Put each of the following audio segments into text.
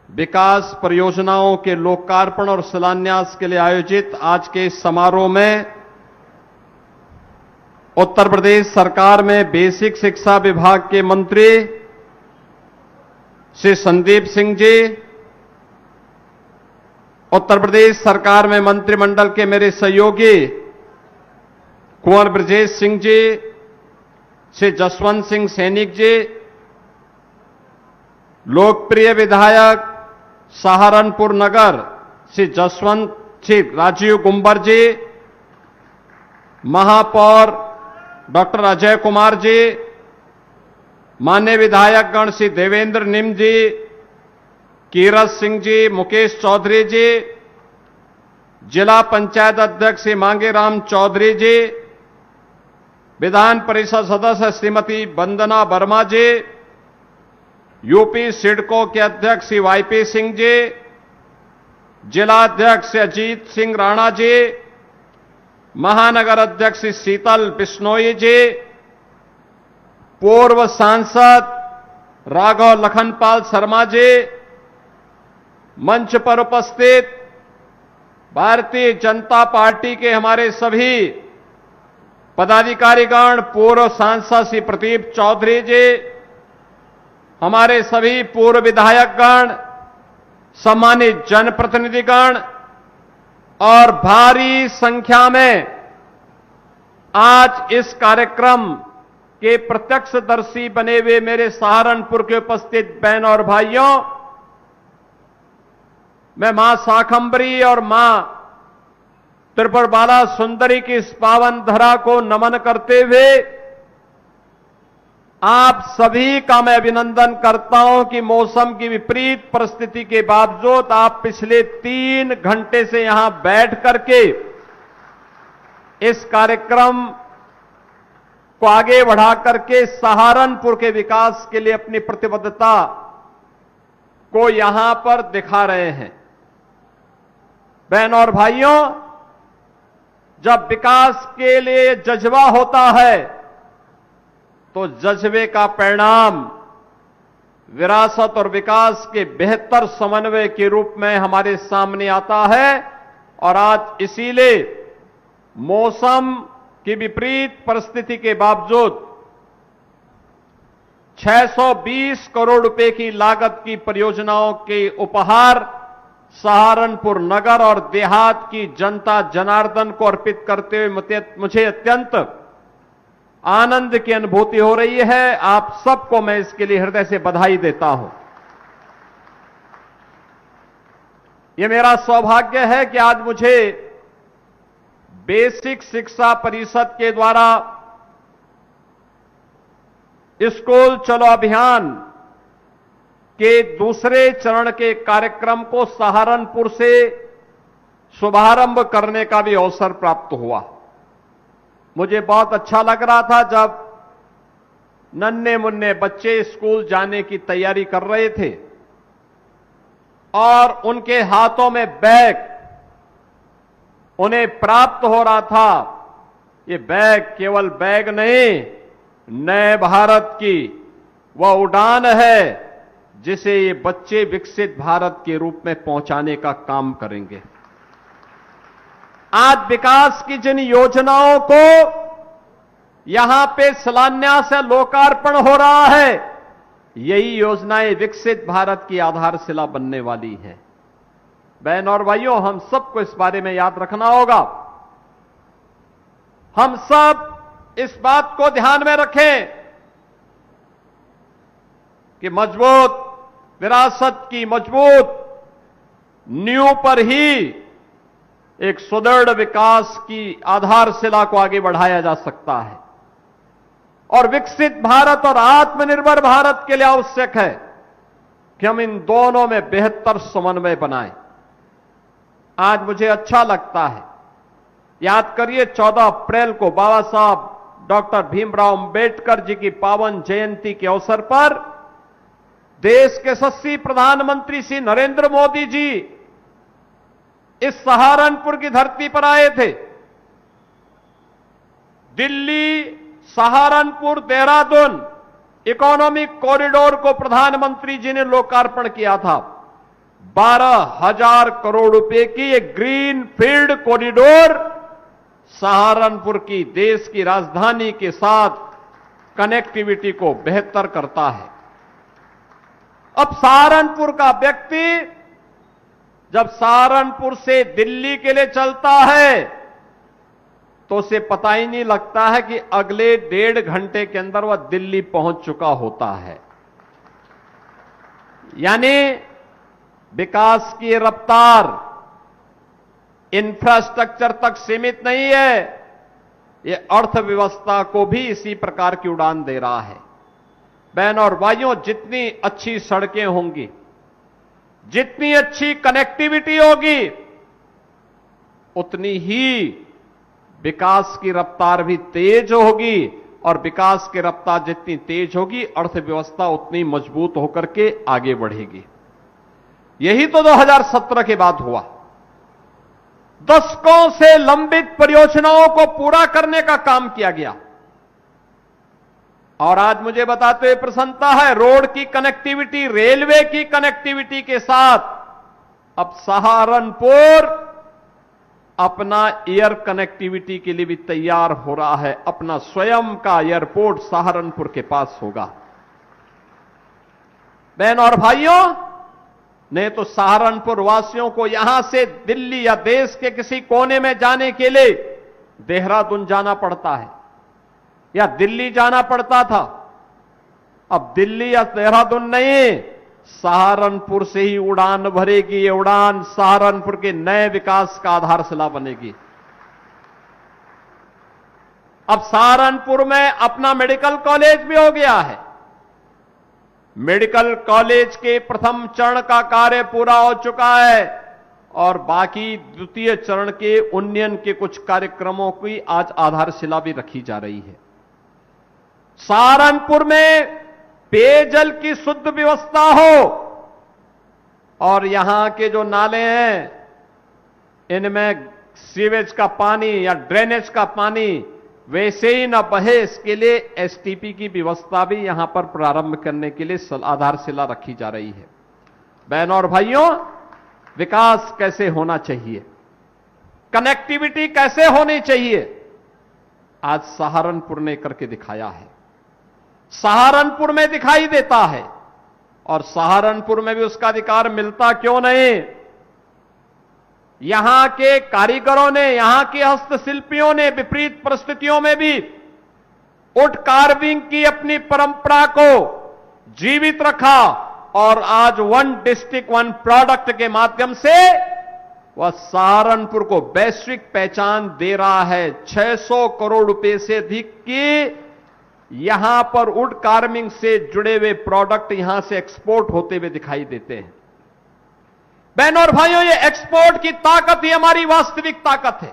विकास परियोजनाओं के लोकार्पण और शिलान्यास के लिए आयोजित आज के इस समारोह में उत्तर प्रदेश सरकार में बेसिक शिक्षा विभाग के मंत्री श्री संदीप सिंह जी, उत्तर प्रदेश सरकार में मंत्रिमंडल के मेरे सहयोगी कुंवर ब्रजेश सिंह जी, श्री जसवंत सिंह सैनिक जी, लोकप्रिय विधायक सहारनपुर नगर श्री राजीव गुंबर जी, महापौर डॉक्टर अजय कुमार जी, मान्य विधायकगण श्री देवेंद्र निम जी, कीरत सिंह जी, मुकेश चौधरी जी, जिला पंचायत अध्यक्ष श्री मांगेराम चौधरी जी, विधान परिषद सदस्य श्रीमती वंदना वर्मा जी, यूपी सिडको के अध्यक्ष श्री वाईपी सिंह जी, जिला अध्यक्ष श्री अजीत सिंह राणा जी, महानगर अध्यक्ष श्री शीतल बिश्नोई जी, पूर्व सांसद राघव लखनपाल शर्मा जी, मंच पर उपस्थित भारतीय जनता पार्टी के हमारे सभी पदाधिकारीगण, पूर्व सांसद श्री प्रदीप चौधरी जी, हमारे सभी पूर्व विधायकगण, सम्मानित जनप्रतिनिधिगण और भारी संख्या में आज इस कार्यक्रम के प्रत्यक्षदर्शी बने हुए मेरे सहारनपुर के उपस्थित बहन और भाइयों, मैं मां शाकंभरी और मां त्रिपुरबाला सुंदरी की इस पावन धरा को नमन करते हुए आप सभी का मैं अभिनंदन करता हूं कि मौसम की विपरीत परिस्थिति के बावजूद आप पिछले 3 घंटे से यहां बैठ करके इस कार्यक्रम को आगे बढ़ा करके सहारनपुर के विकास के लिए अपनी प्रतिबद्धता को यहां पर दिखा रहे हैं। बहन और भाइयों, जब विकास के लिए जज्बा होता है तो जज्बे का परिणाम विरासत और विकास के बेहतर समन्वय के रूप में हमारे सामने आता है। और आज इसीलिए मौसम की विपरीत परिस्थिति के बावजूद 620 करोड़ रुपए की लागत की परियोजनाओं के उपहार सहारनपुर नगर और देहात की जनता जनार्दन को अर्पित करते हुए मुझे अत्यंत आनंद की अनुभूति हो रही है। आप सबको मैं इसके लिए हृदय से बधाई देता हूं। यह मेरा सौभाग्य है कि आज मुझे बेसिक शिक्षा परिषद के द्वारा स्कूल चलो अभियान के दूसरे चरण के कार्यक्रम को सहारनपुर से शुभारंभ करने का भी अवसर प्राप्त हुआ। मुझे बहुत अच्छा लग रहा था जब नन्हे मुन्ने बच्चे स्कूल जाने की तैयारी कर रहे थे और उनके हाथों में बैग उन्हें प्राप्त हो रहा था। ये बैग केवल बैग नहीं, नए भारत की वह उड़ान है जिसे ये बच्चे विकसित भारत के रूप में पहुंचाने का काम करेंगे। आज विकास की जिन योजनाओं को यहां पे शिलान्यास से लोकार्पण हो रहा है, यही योजनाएं विकसित भारत की आधारशिला बनने वाली हैं। बहन और भाइयों, हम सबको इस बारे में याद रखना होगा। हम सब इस बात को ध्यान में रखें कि मजबूत विरासत की मजबूत नींव पर ही एक सुदृढ़ विकास की आधारशिला को आगे बढ़ाया जा सकता है। और विकसित भारत और आत्मनिर्भर भारत के लिए आवश्यक है कि हम इन दोनों में बेहतर समन्वय बनाएं। आज मुझे अच्छा लगता है, याद करिए 14 अप्रैल को बाबा साहब डॉक्टर भीमराव अंबेडकर जी की पावन जयंती के अवसर पर देश के यशस्वी प्रधानमंत्री श्री नरेंद्र मोदी जी इस सहारनपुर की धरती पर आए थे। दिल्ली, सहारनपुर, देहरादून इकोनॉमिक कॉरिडोर को प्रधानमंत्री जी ने लोकार्पण किया था। 12,000 करोड़ रुपए की एक ग्रीन फील्ड कॉरिडोर सहारनपुर की देश की राजधानी के साथ कनेक्टिविटी को बेहतर करता है। अब सहारनपुर का व्यक्ति जब सहारनपुर से दिल्ली के लिए चलता है तो उसे पता ही नहीं लगता है कि अगले 1.5 घंटे के अंदर वह दिल्ली पहुंच चुका होता है। यानी विकास की रफ्तार इंफ्रास्ट्रक्चर तक सीमित नहीं है, यह अर्थव्यवस्था को भी इसी प्रकार की उड़ान दे रहा है। बहन और भाइयों, जितनी अच्छी सड़कें होंगी, जितनी अच्छी कनेक्टिविटी होगी, उतनी ही विकास की रफ्तार भी तेज होगी, और विकास की रफ्तार जितनी तेज होगी, अर्थव्यवस्था उतनी मजबूत होकर के आगे बढ़ेगी। यही तो 2017 के बाद हुआ। दशकों से लंबित परियोजनाओं को पूरा करने का काम किया गया, और आज मुझे बताते हुए प्रसन्नता है, रोड की कनेक्टिविटी, रेलवे की कनेक्टिविटी के साथ अब सहारनपुर अपना एयर कनेक्टिविटी के लिए भी तैयार हो रहा है। अपना स्वयं का एयरपोर्ट सहारनपुर के पास होगा। बहन और भाइयों, नहीं तो सहारनपुर वासियों को यहां से दिल्ली या देश के किसी कोने में जाने के लिए देहरादून जाना पड़ता है या दिल्ली जाना पड़ता था। अब दिल्ली या देहरादून नहीं, सहारनपुर से ही उड़ान भरेगी। ये उड़ान सहारनपुर के नए विकास का आधारशिला बनेगी। अब सहारनपुर में अपना मेडिकल कॉलेज भी हो गया है। मेडिकल कॉलेज के प्रथम चरण का कार्य पूरा हो चुका है, और बाकी द्वितीय चरण के उन्नयन के कुछ कार्यक्रमों की आज आधारशिला भी रखी जा रही है। सहारनपुर में पेयजल की शुद्ध व्यवस्था हो, और यहां के जो नाले हैं इनमें सीवेज का पानी या ड्रेनेज का पानी वैसे ही न बहे, इसके लिए एसटीपी की व्यवस्था भी यहां पर प्रारंभ करने के लिए आधारशिला रखी जा रही है। बहनों और भाइयों, विकास कैसे होना चाहिए, कनेक्टिविटी कैसे होनी चाहिए, आज सहारनपुर ने करके दिखाया है। सहारनपुर में दिखाई देता है, और सहारनपुर में भी उसका अधिकार मिलता क्यों नहीं। यहां के कारीगरों ने, यहां के हस्तशिल्पियों ने विपरीत परिस्थितियों में भी वुड कार्विंग की अपनी परंपरा को जीवित रखा, और आज 1 डिस्ट्रिक्ट 1 प्रोडक्ट के माध्यम से वह सहारनपुर को वैश्विक पहचान दे रहा है। 600 करोड़ रुपए से अधिक की यहां पर वुड कार्विंग से जुड़े हुए प्रोडक्ट यहां से एक्सपोर्ट होते हुए दिखाई देते हैं। बहनों और भाइयों, ये एक्सपोर्ट की ताकत ही हमारी वास्तविक ताकत है।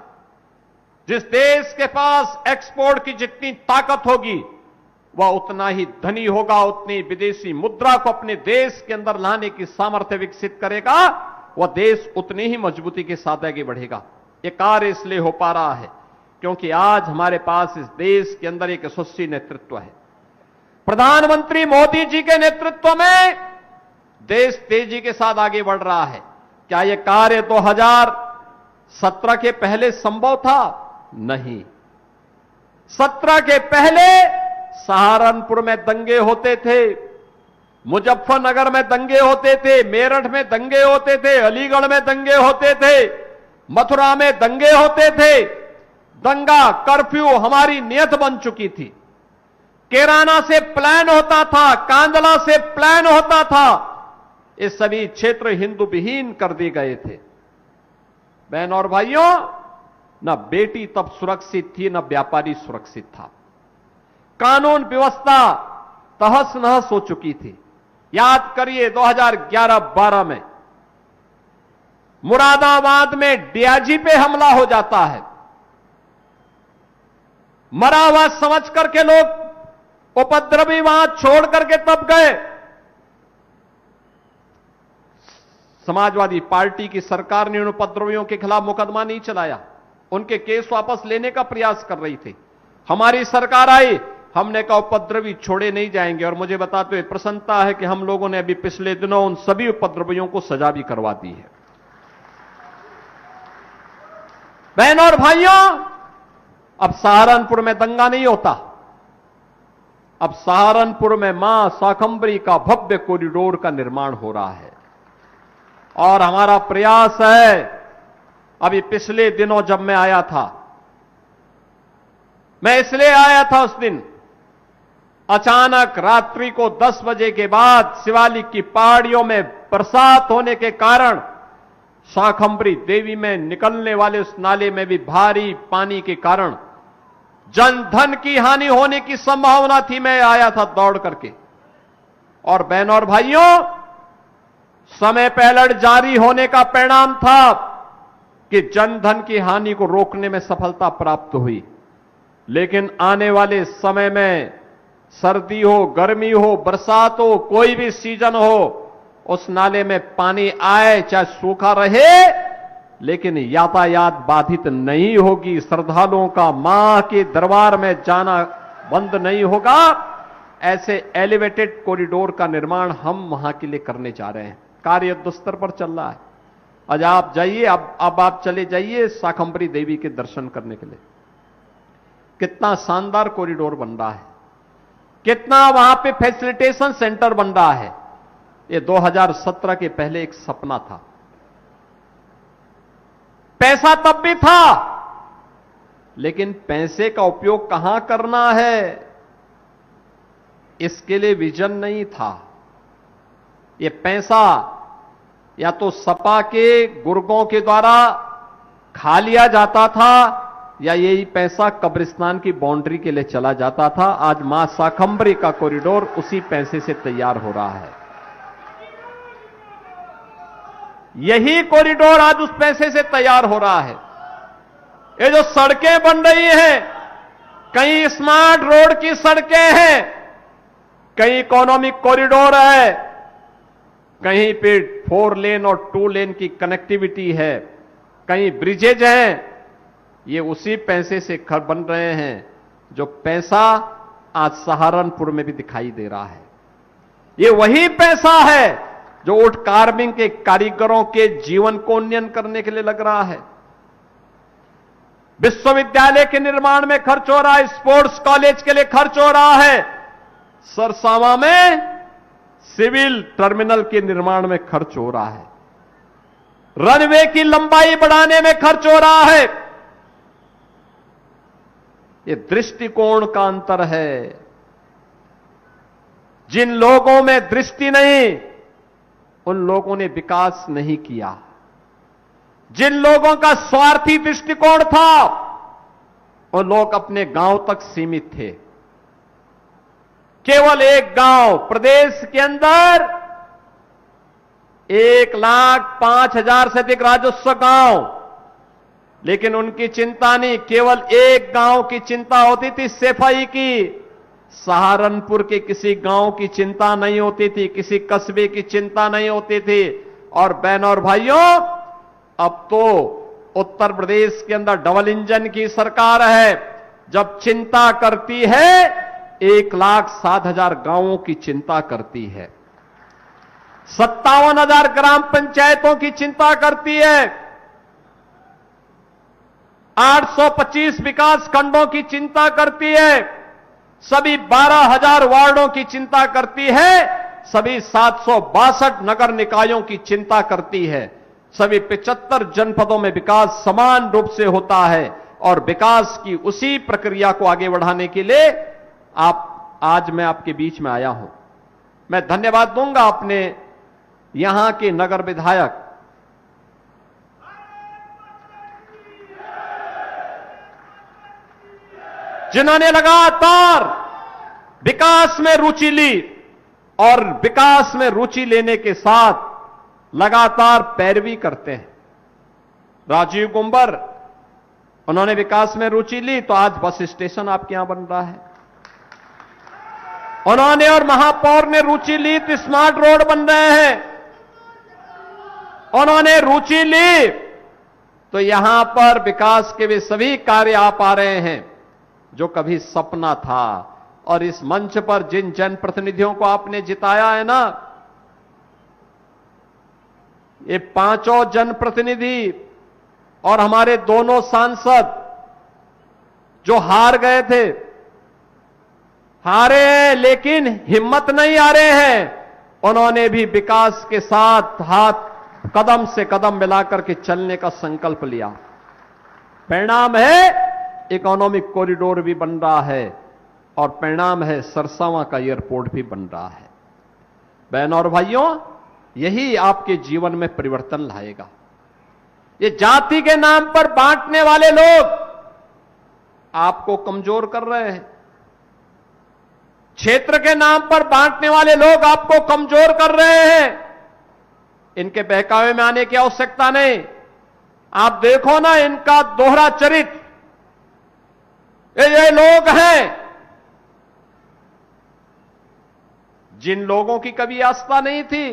जिस देश के पास एक्सपोर्ट की जितनी ताकत होगी, वह उतना ही धनी होगा, उतनी विदेशी मुद्रा को अपने देश के अंदर लाने की सामर्थ्य विकसित करेगा, वह देश उतनी ही मजबूती के साथ आगे बढ़ेगा। यह कार्य इसलिए हो पा रहा है क्योंकि आज हमारे पास इस देश के अंदर एक यशस्वी नेतृत्व है। प्रधानमंत्री मोदी जी के नेतृत्व में देश तेजी के साथ आगे बढ़ रहा है। क्या यह कार्य 2017 के पहले संभव था? नहीं। 17 के पहले सहारनपुर में दंगे होते थे, मुजफ्फरनगर में दंगे होते थे, मेरठ में दंगे होते थे, अलीगढ़ में दंगे होते थे, मथुरा में दंगे होते थे। दंगा कर्फ्यू हमारी नियत बन चुकी थी। कैराना से प्लान होता था, कांदला से प्लान होता था। ये सभी क्षेत्र हिंदू विहीन कर दिए गए थे। बहन और भाइयों, न बेटी तब सुरक्षित थी, न व्यापारी सुरक्षित था। कानून व्यवस्था तहस नहस हो चुकी थी। याद करिए 2011-12 में मुरादाबाद में डीआईजी पे हमला हो जाता है। मरा हुआ समझ करके लोग उपद्रवी वहां छोड़ करके तब गए। समाजवादी पार्टी की सरकार ने उन उपद्रवियों के खिलाफ मुकदमा नहीं चलाया, उनके केस वापस लेने का प्रयास कर रही थी। हमारी सरकार आई, हमने कहा उपद्रवी छोड़े नहीं जाएंगे, और मुझे बताते हुए प्रसन्नता है कि हम लोगों ने अभी पिछले दिनों उन सभी उपद्रवियों को सजा भी करवा दी है। बहनों और भाइयों, अब सहारनपुर में दंगा नहीं होता। अब सहारनपुर में मां शाकंभरी का भव्य कॉरिडोर का निर्माण हो रहा है, और हमारा प्रयास है। अभी पिछले दिनों जब मैं आया था, मैं इसलिए आया था उस दिन, अचानक रात्रि को 10 बजे के बाद शिवालिक की पहाड़ियों में बरसात होने के कारण शाकंभरी देवी में निकलने वाले उस नाले में भी भारी पानी के कारण जन धन की हानि होने की संभावना थी। मैं आया था दौड़ करके, और बहनों और भाइयों, समय पे अलर्ट जारी होने का परिणाम था कि जन धन की हानि को रोकने में सफलता प्राप्त हुई। लेकिन आने वाले समय में सर्दी हो, गर्मी हो, बरसात हो, कोई भी सीजन हो, उस नाले में पानी आए चाहे सूखा रहे, लेकिन यातायात बाधित नहीं होगी। श्रद्धालुओं का मां के दरबार में जाना बंद नहीं होगा। ऐसे एलिवेटेड कॉरिडोर का निर्माण हम वहां के लिए करने जा रहे हैं। कार्य युद्धस्तर पर चल रहा है। आज आप जाइए, अब आप चले जाइए शाकंभरी देवी के दर्शन करने के लिए। कितना शानदार कॉरिडोर बन रहा है, कितना वहां पे फैसिलिटेशन सेंटर बन रहा है। ये 2017 के पहले एक सपना था। पैसा तब भी था, लेकिन पैसे का उपयोग कहां करना है, इसके लिए विजन नहीं था। ये पैसा या तो सपा के गुर्गों के द्वारा खा लिया जाता था, या यही पैसा कब्रिस्तान की बाउंड्री के लिए चला जाता था। आज मां शाकंभरी का कॉरिडोर उसी पैसे से तैयार हो रहा है। यही कॉरिडोर आज उस पैसे से तैयार हो रहा है। ये जो सड़कें बन रही हैं, कहीं स्मार्ट रोड की सड़कें हैं, कहीं इकोनॉमिक कॉरिडोर है, कहीं पे 4 लेन और 2 लेन की कनेक्टिविटी है, कहीं ब्रिजेज हैं। ये उसी पैसे से घर बन रहे हैं, जो पैसा आज सहारनपुर में भी दिखाई दे रहा है। ये वही पैसा है जो वुड कार्विंग के कारीगरों के जीवन को उन्नयन करने के लिए लग रहा है। विश्वविद्यालय के निर्माण में खर्च हो रहा है, स्पोर्ट्स कॉलेज के लिए खर्च हो रहा है, सरसावा में सिविल टर्मिनल के निर्माण में खर्च हो रहा है, रनवे की लंबाई बढ़ाने में खर्च हो रहा है। ये दृष्टिकोण का अंतर है। जिन लोगों में दृष्टि नहीं, उन लोगों ने विकास नहीं किया। जिन लोगों का स्वार्थी दृष्टिकोण था, वो लोग अपने गांव तक सीमित थे। केवल एक गांव प्रदेश के अंदर 1,05,000 से अधिक राजस्व गांव, लेकिन उनकी चिंता नहीं, केवल एक गांव की चिंता होती थी, सफाई की। सहारनपुर के किसी गांव की चिंता नहीं होती थी, किसी कस्बे की चिंता नहीं होती थी। और बहनों और भाइयों, अब तो उत्तर प्रदेश के अंदर डबल इंजन की सरकार है। जब चिंता करती है, 1,07,000 गांवों की चिंता करती है, 57,000 ग्राम पंचायतों की चिंता करती है, 825 विकास खंडों की चिंता करती है, सभी 12,000 वार्डों की चिंता करती है, सभी 762 नगर निकायों की चिंता करती है। सभी 75 जनपदों में विकास समान रूप से होता है, और विकास की उसी प्रक्रिया को आगे बढ़ाने के लिए आज मैं आपके बीच में आया हूं। मैं धन्यवाद दूंगा अपने यहां के नगर विधायक जिन्होंने लगातार विकास में रुचि ली, और विकास में रुचि लेने के साथ लगातार पैरवी करते हैं। राजीव कुंबर, उन्होंने विकास में रुचि ली तो आज बस स्टेशन आपके यहां बन रहा है। उन्होंने और महापौर ने रुचि ली तो स्मार्ट रोड बन रहे हैं। उन्होंने रुचि ली तो यहां पर विकास के वे सभी कार्य आ पा रहे हैं जो कभी सपना था, और इस मंच पर जिन जनप्रतिनिधियों को आपने जिताया है ना, ये पांचों जनप्रतिनिधि और हमारे दोनों सांसद जो हार गए थे, हारे हैं लेकिन हिम्मत नहीं हारे हैं। उन्होंने भी विकास के साथ हाथ कदम से कदम मिलाकर के चलने का संकल्प लिया। परिणाम है इकोनॉमिक कॉरिडोर भी बन रहा है और परिणाम है सरसावां का एयरपोर्ट भी बन रहा है। बहनों और भाइयों, यही आपके जीवन में परिवर्तन लाएगा। ये जाति के नाम पर बांटने वाले लोग आपको कमजोर कर रहे हैं। क्षेत्र के नाम पर बांटने वाले लोग आपको कमजोर कर रहे हैं। इनके बहकावे में आने की आवश्यकता नहीं। आप देखो ना इनका दोहरा चरित्र। ये लोग हैं जिन लोगों की कभी आस्था नहीं थी,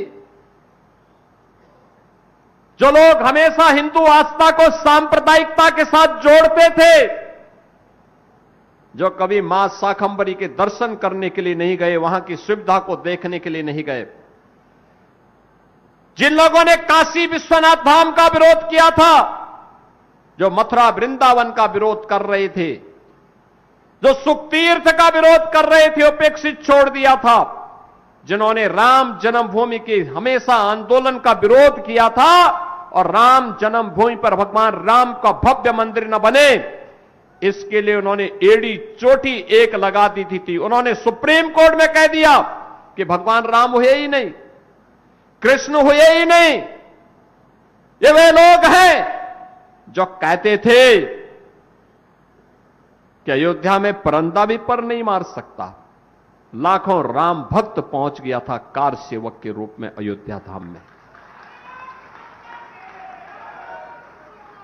जो लोग हमेशा हिंदू आस्था को सांप्रदायिकता के साथ जोड़ते थे, जो कभी मां शाकंभरी के दर्शन करने के लिए नहीं गए, वहां की सुविधा को देखने के लिए नहीं गए, जिन लोगों ने काशी विश्वनाथ धाम का विरोध किया था, जो मथुरा वृंदावन का विरोध कर रहे थे, जो सुखतीर्थ का विरोध कर रहे थे, उपेक्षित छोड़ दिया था, जिन्होंने राम जन्मभूमि के हमेशा आंदोलन का विरोध किया था और राम जन्मभूमि पर भगवान राम का भव्य मंदिर न बने, इसके लिए उन्होंने एड़ी चोटी एक लगा दी थी। उन्होंने सुप्रीम कोर्ट में कह दिया कि भगवान राम हुए ही नहीं, कृष्ण हुए ही नहीं। ये वे लोग हैं जो कहते थे कि अयोध्या में परंदा भी पर नहीं मार सकता। लाखों राम भक्त पहुंच गया था कार सेवक के रूप में अयोध्या धाम में।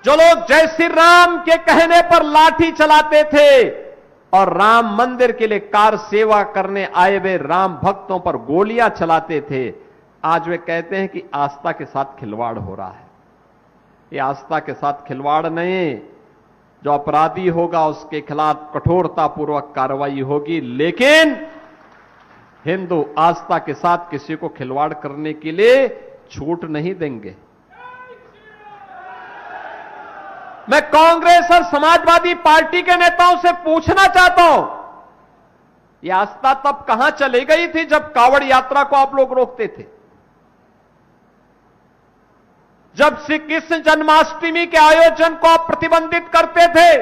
जो लोग जय श्री राम के कहने पर लाठी चलाते थे और राम मंदिर के लिए कार सेवा करने आए हुए राम भक्तों पर गोलियां चलाते थे, आज वे कहते हैं कि आस्था के साथ खिलवाड़ हो रहा है। ये आस्था के साथ खिलवाड़ नहीं, जो अपराधी होगा उसके खिलाफ कठोरतापूर्वक कार्रवाई होगी, लेकिन हिंदू आस्था के साथ किसी को खिलवाड़ करने के लिए छूट नहीं देंगे। मैं कांग्रेस और समाजवादी पार्टी के नेताओं से पूछना चाहता हूं, यह आस्था तब कहां चली गई थी जब कांवड़ यात्रा को आप लोग रोकते थे, जब श्री कृष्ण जन्माष्टमी के आयोजन को आप प्रतिबंधित करते थे,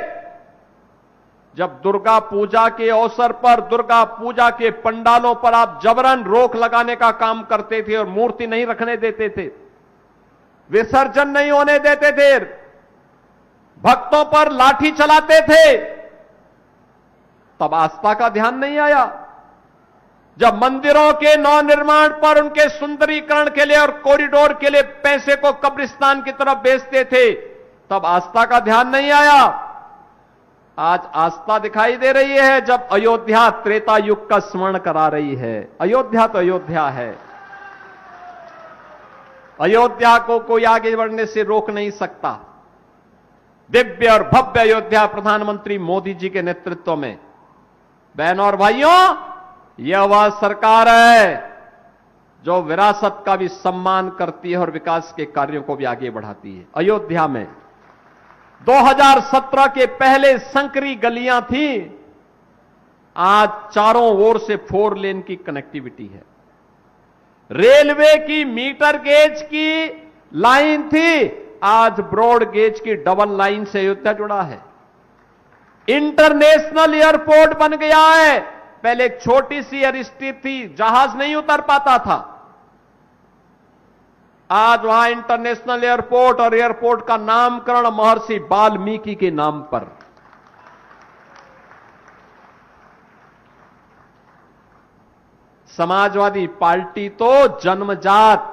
जब दुर्गा पूजा के अवसर पर दुर्गा पूजा के पंडालों पर आप जबरन रोक लगाने का काम करते थे और मूर्ति नहीं रखने देते थे, विसर्जन नहीं होने देते थे, भक्तों पर लाठी चलाते थे, तब आस्था का ध्यान नहीं आया। जब मंदिरों के नवनिर्माण पर उनके सुंदरीकरण के लिए और कॉरिडोर के लिए पैसे को कब्रिस्तान की तरफ बेचते थे, तब आस्था का ध्यान नहीं आया। आज आस्था दिखाई दे रही है जब अयोध्या त्रेता युग का स्मरण करा रही है। अयोध्या तो अयोध्या है, अयोध्या को कोई आगे बढ़ने से रोक नहीं सकता। दिव्य और भव्य अयोध्या प्रधानमंत्री मोदी जी के नेतृत्व में, बहनों और भाइयों, यह वह सरकार है जो विरासत का भी सम्मान करती है और विकास के कार्यों को भी आगे बढ़ाती है। अयोध्या में 2017 के पहले संकरी गलियां थी, आज चारों ओर से 4 लेन की कनेक्टिविटी है। रेलवे की मीटर गेज की लाइन थी, आज ब्रॉड गेज की डबल लाइन से अयोध्या जुड़ा है। इंटरनेशनल एयरपोर्ट बन गया है। पहले एक छोटी सी एयर स्ट्रिप थी, जहाज नहीं उतर पाता था, आज वहां इंटरनेशनल एयरपोर्ट और एयरपोर्ट का नामकरण महर्षि वाल्मीकि के नाम पर। समाजवादी पार्टी तो जन्मजात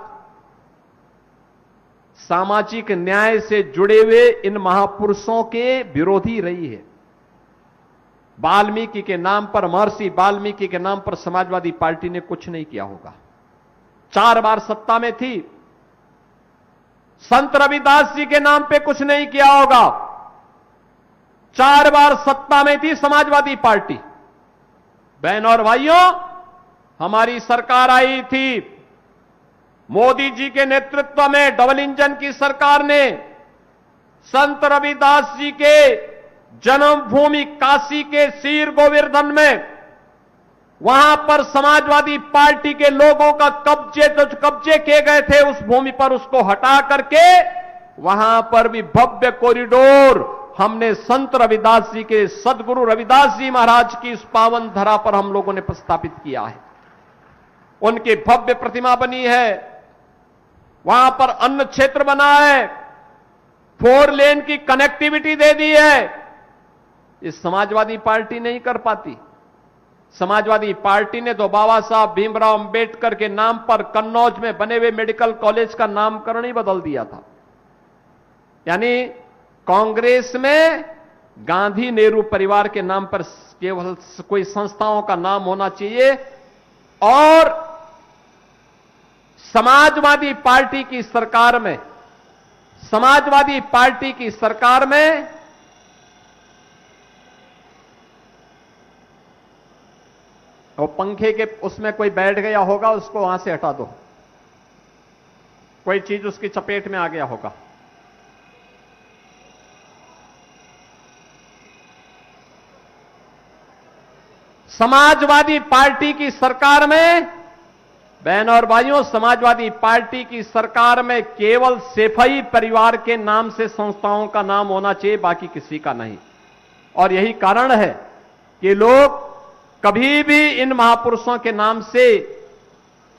सामाजिक न्याय से जुड़े हुए इन महापुरुषों के विरोधी रही है। वाल्मीकि के नाम पर, महर्षि वाल्मीकि के नाम पर समाजवादी पार्टी ने कुछ नहीं किया होगा। 4 बार सत्ता में थी, संत रविदास जी के नाम पे कुछ नहीं किया होगा। 4 बार सत्ता में थी समाजवादी पार्टी, बहनों और भाइयों, हमारी सरकार आई थी, मोदी जी के नेतृत्व में डबल इंजन की सरकार ने संत रविदास जी के जन्मभूमि काशी के सीर गोवर्धन में वहां पर समाजवादी पार्टी के लोगों का कब्जे किए गए थे, उस भूमि पर उसको हटा करके वहां पर भी भव्य कॉरिडोर हमने संत रविदास जी के, सदगुरु रविदास जी महाराज की इस पावन धरा पर हम लोगों ने प्रस्तापित किया है। उनकी भव्य प्रतिमा बनी है, वहां पर अन्न क्षेत्र बना है, 4 लेन की कनेक्टिविटी दे दी है। इस समाजवादी पार्टी नहीं कर पाती। समाजवादी पार्टी ने तो बाबा साहब भीमराव अंबेडकर के नाम पर कन्नौज में बने हुए मेडिकल कॉलेज का नामकरण ही बदल दिया था। यानी कांग्रेस में गांधी नेहरू परिवार के नाम पर केवल कोई संस्थाओं का नाम होना चाहिए, और समाजवादी पार्टी की सरकार में और पंखे के उसमें कोई बैठ गया होगा, उसको वहां से हटा दो, कोई चीज उसकी चपेट में आ गया होगा। समाजवादी पार्टी की सरकार में, बहनों और भाइयों, समाजवादी पार्टी की सरकार में केवल सेफई परिवार के नाम से संस्थाओं का नाम होना चाहिए, बाकी किसी का नहीं। और यही कारण है कि लोग कभी भी इन महापुरुषों के नाम से,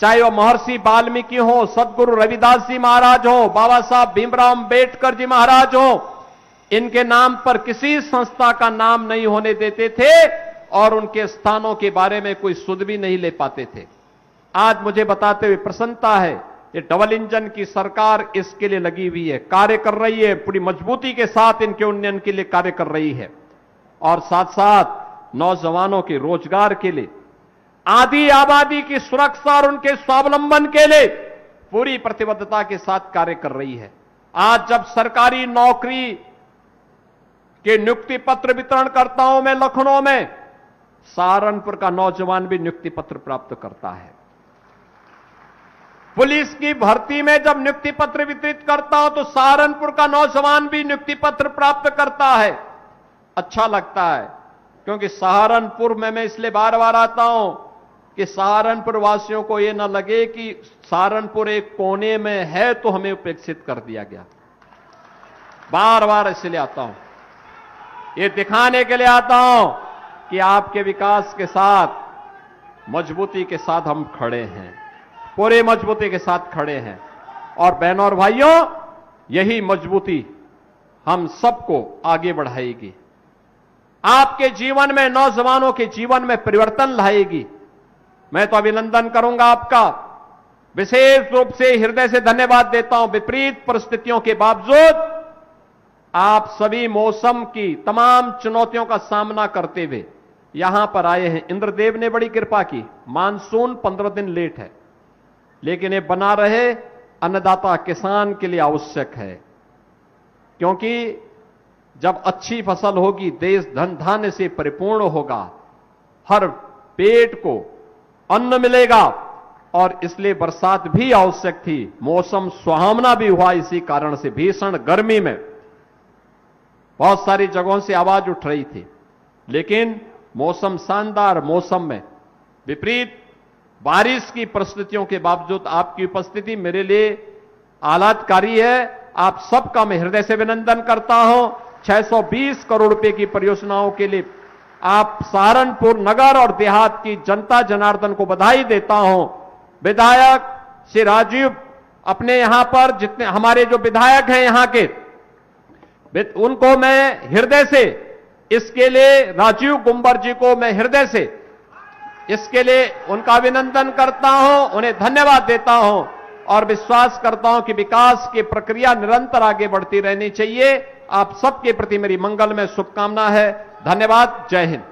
चाहे वो महर्षि वाल्मीकि हो, सदगुरु रविदास जी महाराज हो, बाबा साहब भीमराव अंबेडकर जी महाराज हो, इनके नाम पर किसी संस्था का नाम नहीं होने देते थे और उनके स्थानों के बारे में कोई सुध भी नहीं ले पाते थे। आज मुझे बताते हुए प्रसन्नता है, ये डबल इंजन की सरकार इसके लिए लगी हुई है, कार्य कर रही है, पूरी मजबूती के साथ इनके उन्नयन के लिए कार्य कर रही है, और साथ साथ नौजवानों के रोजगार के लिए, आधी आबादी की सुरक्षा और उनके स्वावलंबन के लिए पूरी प्रतिबद्धता के साथ कार्य कर रही है। आज जब सरकारी नौकरी के नियुक्ति पत्र वितरण करता हूं मैं लखनऊ में, सहारनपुर का नौजवान भी नियुक्ति पत्र प्राप्त करता है। पुलिस की भर्ती में जब नियुक्ति पत्र वितरित करता हूं तो सहारनपुर का नौजवान भी नियुक्ति पत्र प्राप्त करता है। अच्छा लगता है, क्योंकि सहारनपुर में मैं इसलिए बार बार आता हूं कि सहारनपुर वासियों को यह न लगे कि सहारनपुर एक कोने में है तो हमें उपेक्षित कर दिया गया। बार बार इसलिए आता हूं, ये दिखाने के लिए आता हूं कि आपके विकास के साथ, मजबूती के साथ हम खड़े हैं, पूरे मजबूती के साथ खड़े हैं। और बहनों और भाइयों, यही मजबूती हम सबको आगे बढ़ाएगी, आपके जीवन में, नौजवानों के जीवन में परिवर्तन लाएगी। मैं तो अभिनंदन करूंगा आपका, विशेष रूप से हृदय से धन्यवाद देता हूं। विपरीत परिस्थितियों के बावजूद आप सभी मौसम की तमाम चुनौतियों का सामना करते हुए यहां पर आए हैं। इंद्रदेव ने बड़ी कृपा की, मानसून 15 दिन लेट है, लेकिन ये बना रहे अन्नदाता किसान के लिए आवश्यक है, क्योंकि जब अच्छी फसल होगी देश धन धान्य से परिपूर्ण होगा, हर पेट को अन्न मिलेगा, और इसलिए बरसात भी आवश्यक थी। मौसम सुहावना भी हुआ, इसी कारण से भीषण गर्मी में बहुत सारी जगहों से आवाज उठ रही थी, लेकिन मौसम शानदार मौसम में विपरीत बारिश की परिस्थितियों के बावजूद आपकी उपस्थिति मेरे लिए आह्लादकारी है। आप सबका मैं हृदय से अभिनंदन करता हूं। 620 करोड़ रुपए की परियोजनाओं के लिए आप सहारनपुर नगर और देहात की जनता जनार्दन को बधाई देता हूं। विधायक श्री राजीव, अपने यहां पर जितने हमारे जो विधायक हैं यहां के, उनको मैं हृदय से इसके लिए, राजीव गुंबर जी को मैं हृदय से इसके लिए उनका अभिनंदन करता हूं, उन्हें धन्यवाद देता हूं, और विश्वास करता हूं कि विकास की प्रक्रिया निरंतर आगे बढ़ती रहनी चाहिए। आप सबके प्रति मेरी मंगलमय शुभकामना है। धन्यवाद। जय हिंद।